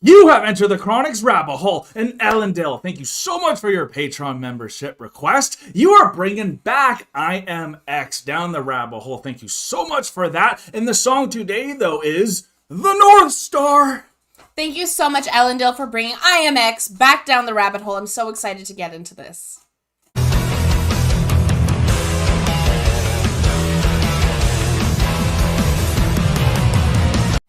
You have entered the Chronic's rabbit hole, and Ellendale, thank you so much for your Patreon membership request. You are bringing back IAMX down the rabbit hole. Thank you so much for that. And the song today, though, is The North Star. Thank you so much, Ellendale, for bringing IAMX back down the rabbit hole. I'm so excited to get into this.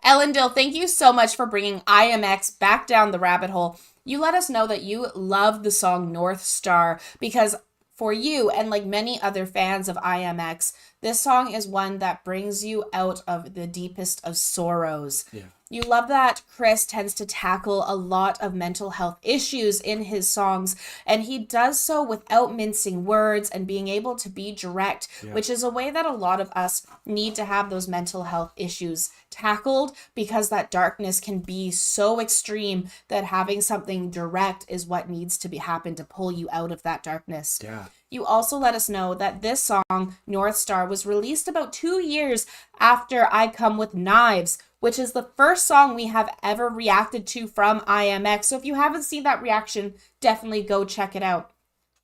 Ellendale, thank you so much for bringing IAMX back down the rabbit hole. You let us know that you love the song North Star because for you and like many other fans of IAMX, this song is one that brings you out of the deepest of sorrows. Yeah. You love that Chris tends to tackle a lot of mental health issues in his songs, and he does so without mincing words and being able to be direct, which is a way that a lot of us need to have those mental health issues tackled, because that darkness can be so extreme that having something direct is what needs to happen to pull you out of that darkness. Yeah. You also let us know that this song, North Star, was released about 2 years after I Come With Knives, which is the first song we have ever reacted to from IAMX. So if you haven't seen that reaction, definitely go check it out.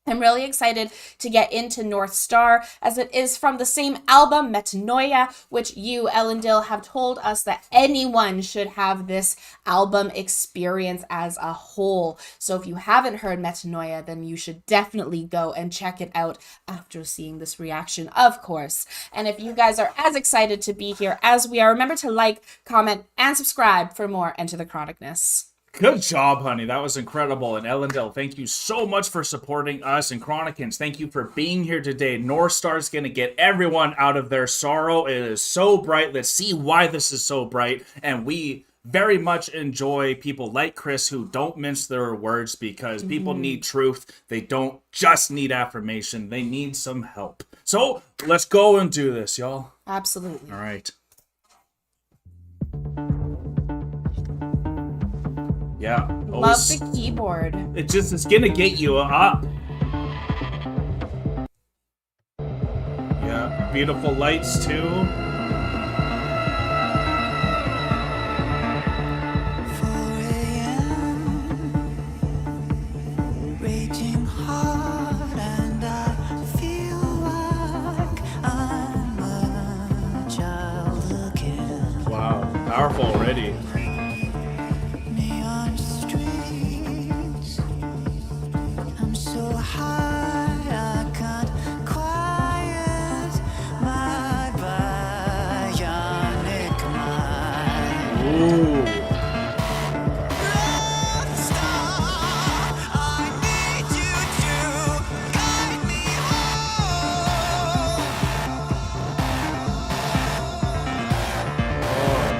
I'm really excited to get into North Star, as it is from the same album, Metanoia, which you, Ellendale, have told us that anyone should have this album experience as a whole. So if you haven't heard Metanoia, then you should definitely go and check it out after seeing this reaction, of course. And if you guys are as excited to be here as we are, remember to like, comment, and subscribe for more Enter the Chronicness. Good job, honey. That was incredible. And Ellendale, thank you so much for supporting us. And Chronicans, thank you for being here today. North Star's going to get everyone out of their sorrow. It is so bright. Let's see why this is so bright. And we very much enjoy people like Chris who don't mince their words, because people need truth. They don't just need affirmation. They need some help. So let's go and do this, y'all. Absolutely. All right. Yeah. Love the keyboard. It's gonna get you up. Yeah, beautiful lights too. 4 a.m. raging hard, and I feel like I'm a child again. Wow, powerful already.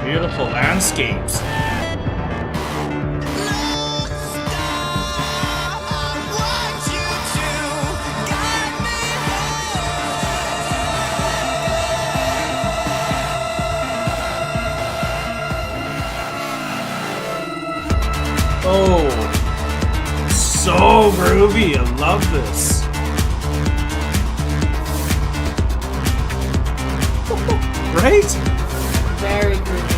Beautiful landscapes. Oh, so groovy. I love this. Right? Very groovy.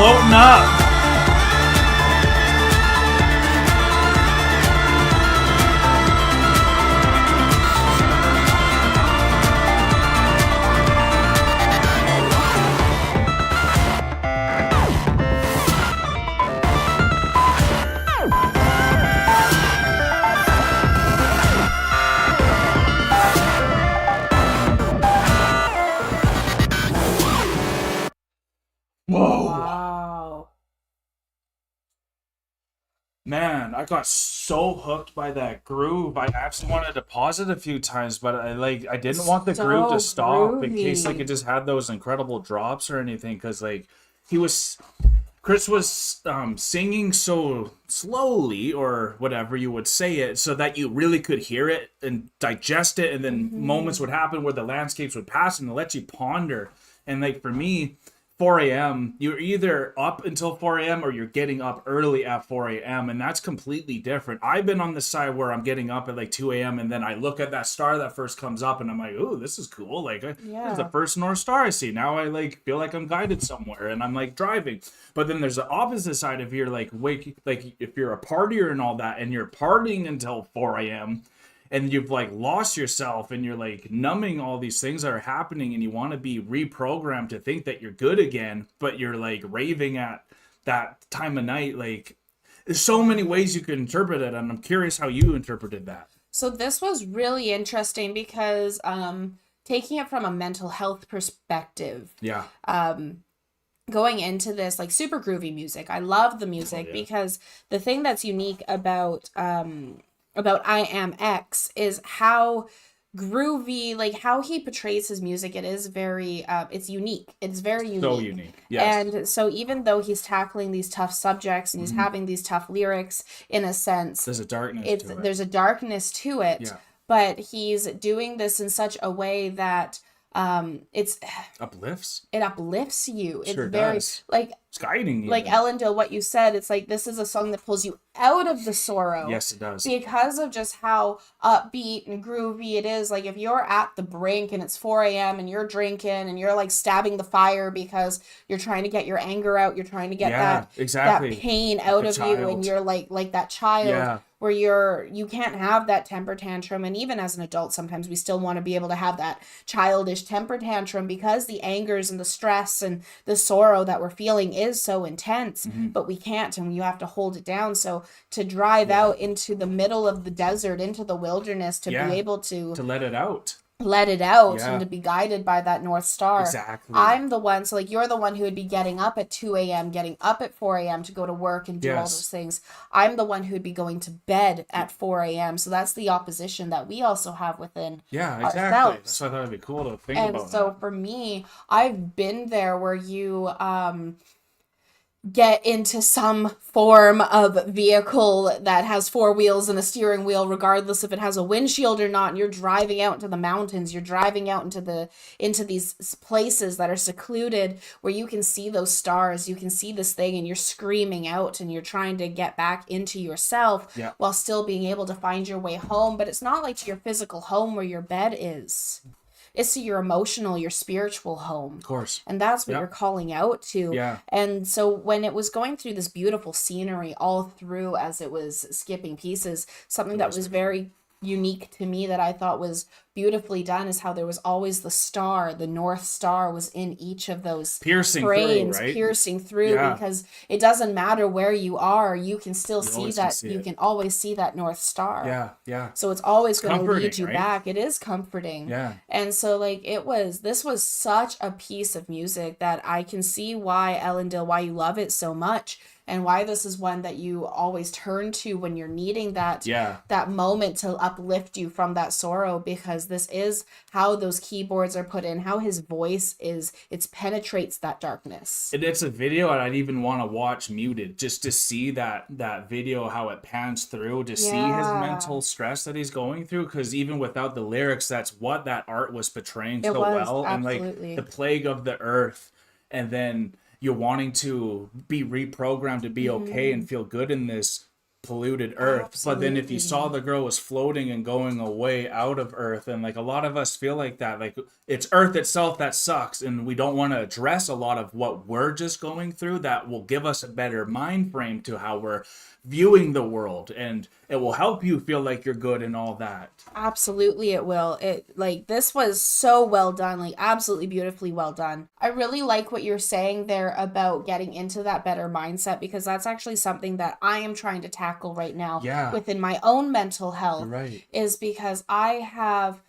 floating up. Whoa. Wow. Man, I got so hooked by that groove. I actually wanted to pause it a few times, but I didn't want the groove to So stop in case like groovy. it just had those incredible drops or anything. Because like Chris was singing so slowly or whatever you would say it, so that you really could hear it and digest it, and then moments would happen where the landscapes would pass and let you ponder. And like for me, 4 a.m. You're either up until 4 a.m. or you're getting up early at 4 a.m. and that's completely different. I've been on the side where I'm getting up at like 2 a.m. and then I look at that star that first comes up and I'm like, ooh, this is cool. Like, this is the first North Star I see. Now I like feel like I'm guided somewhere and I'm like driving. But then there's the opposite side of you're like like if you're a partier and all that and you're partying until 4 a.m. and you've like lost yourself and you're like numbing all these things that are happening and you want to be reprogrammed to think that you're good again, but you're like raving at that time of night. Like there's so many ways you could interpret it, and I'm curious how you interpreted that. So this was really interesting because taking it from a mental health perspective, Yeah. going into this, like, super groovy music. I love the music because the thing that's unique about IAMX is how groovy, like how he portrays his music. It is very it's unique. It's very unique. So unique. Yes. And so even though he's tackling these tough subjects and he's having these tough lyrics, in a sense, There's a darkness to it. there's a darkness to it. Yeah. But he's doing this in such a way that it Uplifts. uplifts you. It's Sure very does. like It's guiding you. like Ellendale, what you said, it's like this is a song that pulls you out of the sorrow. Yes, it does. Because of just how upbeat and groovy it is. Like if you're at the brink and it's 4 a.m. and you're drinking and you're like stabbing the fire because you're trying to get your anger out, you're trying to get that pain out of you, and you're like that child where you can't have that temper tantrum. And even as an adult, sometimes we still want to be able to have that childish temper tantrum because the angers and the stress and the sorrow that we're feeling is so intense, but we can't, and you have to hold it down. So to drive out into the middle of the desert, into the wilderness, to be able to let it out. And to be guided by that North Star. Exactly. I'm the one, so like you're the one who would be getting up at 2 a.m., getting up at 4 a.m. to go to work and do all those things. I'm the one who would be going to bed at 4 a.m. So that's the opposition that we also have within ourselves. That's why I thought it'd be cool to think about. And so for me, I've been there where you get into some form of vehicle that has 4 wheels and a steering wheel, regardless if it has a windshield or not, and you're driving out into the mountains, you're driving out into these places that are secluded where you can see those stars, you can see this thing, and you're screaming out and you're trying to get back into yourself while still being able to find your way home. But it's not like to your physical home where your bed is. It's to your emotional, your spiritual home. Of course. And that's what you're calling out to. Yeah. And so when it was going through this beautiful scenery all through as it was skipping pieces, something that was very unique to me that I thought was beautifully done is how there was always the star, the North Star was in each of those piercing frames, through, right? piercing through, because it doesn't matter where you are, you can still see that, you can always see that North Star. So it's always going to lead you back. It is comforting. And so like this was such a piece of music that I can see why Ellendale, why you love it so much. And why this is one that you always turn to when you're needing that moment to uplift you from that sorrow, because this is how those keyboards are put in, how his voice is, it penetrates that darkness. And it's a video I'd even want to watch muted just to see that video, how it pans through, to see his mental stress that he's going through, because even without the lyrics, that's what that art was portraying so well. Absolutely. And like the plague of the earth, and then you're wanting to be reprogrammed to be okay and feel good in this polluted earth. But then if you saw Absolutely. the girl was floating and going away out of earth, and like a lot of us feel like that, like it's earth itself that sucks, and we don't want to address a lot of what we're just going through that will give us a better mind frame to how we're viewing the world, and it will help you feel like you're good and all that. Absolutely, it will. It like this was so well done, like absolutely beautifully well done. I really like what you're saying there about getting into that better mindset because that's actually something that I am trying to tackle right now Yeah, within my own mental you're health right. is because I have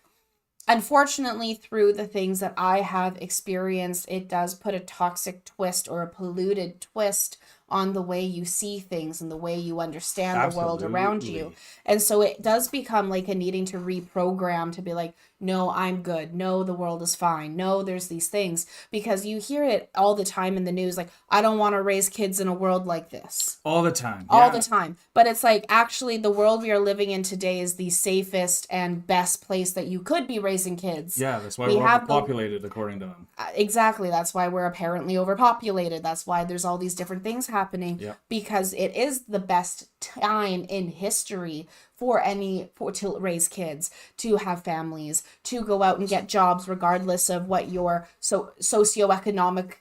unfortunately through the things that I have experienced, it does put a toxic twist or a polluted twist on the way you see things and the way you understand the world around you. Absolutely. And so it does become like a needing to reprogram to be like, no, I'm good. No, the world is fine. No, there's these things because you hear it all the time in the news. Like, I don't want to raise kids in a world like this All the time. all the Yeah. time. But it's like actually the world we are living in today is the safest and best place that you could be raising kids. Yeah, that's why We we're have the overpopulated, according to them. exactly, that's why we're apparently overpopulated. That's why there's all these different things happening Yeah. because it is the best time in history for to raise kids, to have families, to go out and get jobs regardless of what your socioeconomic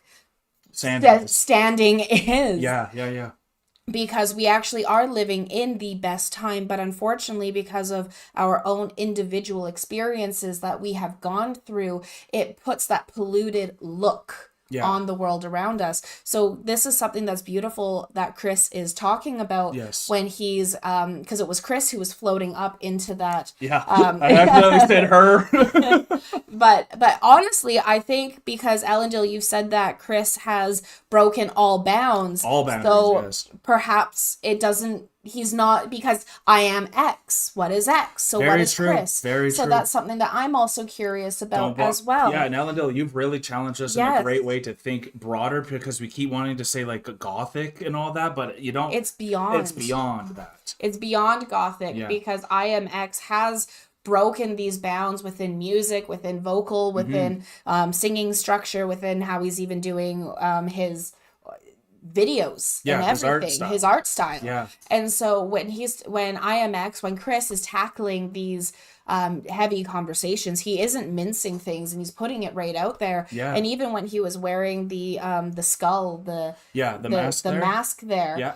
Sandals. standing is Yeah, yeah, yeah. because we actually are living in the best time, but unfortunately because of our own individual experiences that we have gone through, it puts that polluted look Yeah. on the world around us. So this is something that's beautiful that Chris is talking about Yes. when he's because it was Chris who was floating up into that Yeah. I accidentally said her. but honestly, I think because Ellendale, you've said that Chris has broken all bounds. All boundaries, So yes. perhaps it doesn't. He's not because I am X. What is X? So what Very is true. Chris? Very so true. that's something that I'm also curious about as well. Yeah, and Ellendale, you've really challenged us in a Yes. great way to think broader because we keep wanting to say like gothic and all that, but you don't. It's beyond. It's beyond that. It's beyond gothic Yeah. because IAMX has broken these bounds within music, within vocal, within singing structure, within how he's even doing his videos Yeah, and his art everything, style. his art style. Yeah. And so when Chris is tackling these heavy conversations, he isn't mincing things and he's putting it right out there. Yeah. And even when he was wearing the skull, the mask there. mask there, Yeah.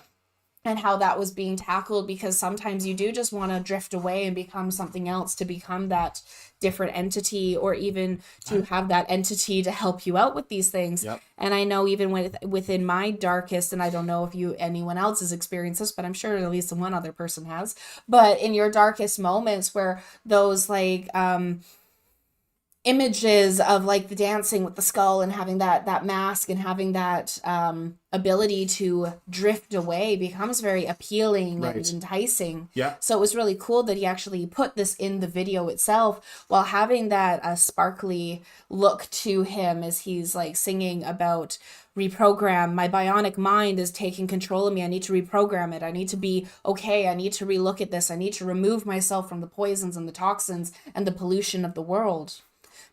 and how that was being tackled because sometimes you do just want to drift away and become something else to become that different entity or even to have that entity to help you out with these things. Yep. And I know even within my darkest, and I don't know if anyone else has experienced this, but I'm sure at least one other person has, but in your darkest moments where those like images of like the dancing with the skull and having that mask and having that ability to drift away becomes very appealing Right. and enticing. Yeah. So it was really cool that he actually put this in the video itself while having that sparkly look to him as he's like singing about reprogram. My bionic mind is taking control of me. I need to reprogram it. I need to be okay. I need to relook at this. I need to remove myself from the poisons and the toxins and the pollution of the world.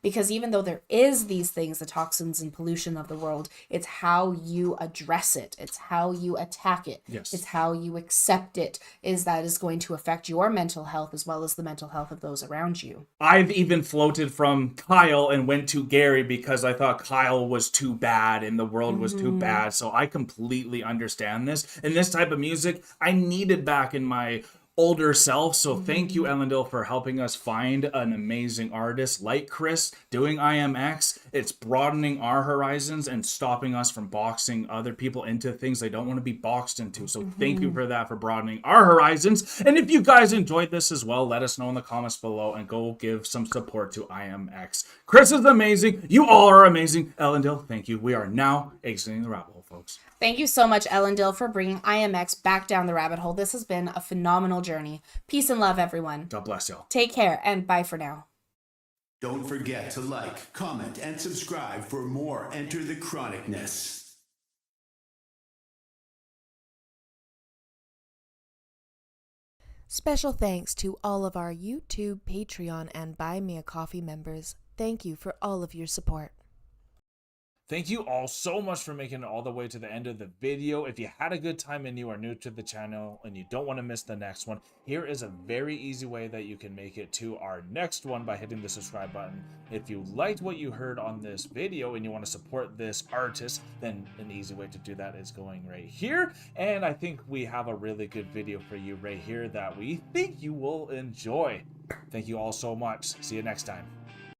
Because even though there is these things, the toxins and pollution of the world, it's how you address it. It's how you attack it. Yes. It's how you accept it that is going to affect your mental health as well as the mental health of those around you. I've even floated from Kyle and went to Gary because I thought Kyle was too bad and the world was too bad. So I completely understand this. And this type of music I needed back in my older self. So thank you, Ellendale, for helping us find an amazing artist like Chris doing IMX. It's broadening our horizons and stopping us from boxing other people into things they don't want to be boxed into. So thank you for that, for broadening our horizons. And if you guys enjoyed this as well, let us know in the comments below and go give some support to IMX. Chris is amazing. You all are amazing. Ellendale, thank you. We are now exiting the rabbit hole, folks. Thank you so much, Ellendale, for bringing IMX back down the rabbit hole. This has been a phenomenal journey. Peace and love, everyone. God bless y'all. Take care and bye for now. Don't forget to like, comment, and subscribe for more Enter the Chronicness. Special thanks to all of our YouTube, Patreon, and Buy Me a Coffee members. Thank you for all of your support. Thank you all so much for making it all the way to the end of the video. If you had a good time and you are new to the channel and you don't want to miss the next one, here is a very easy way that you can make it to our next one by hitting the subscribe button. If you liked what you heard on this video and you want to support this artist, then an easy way to do that is going right here. And I think we have a really good video for you right here that we think you will enjoy. Thank you all so much. See you next time.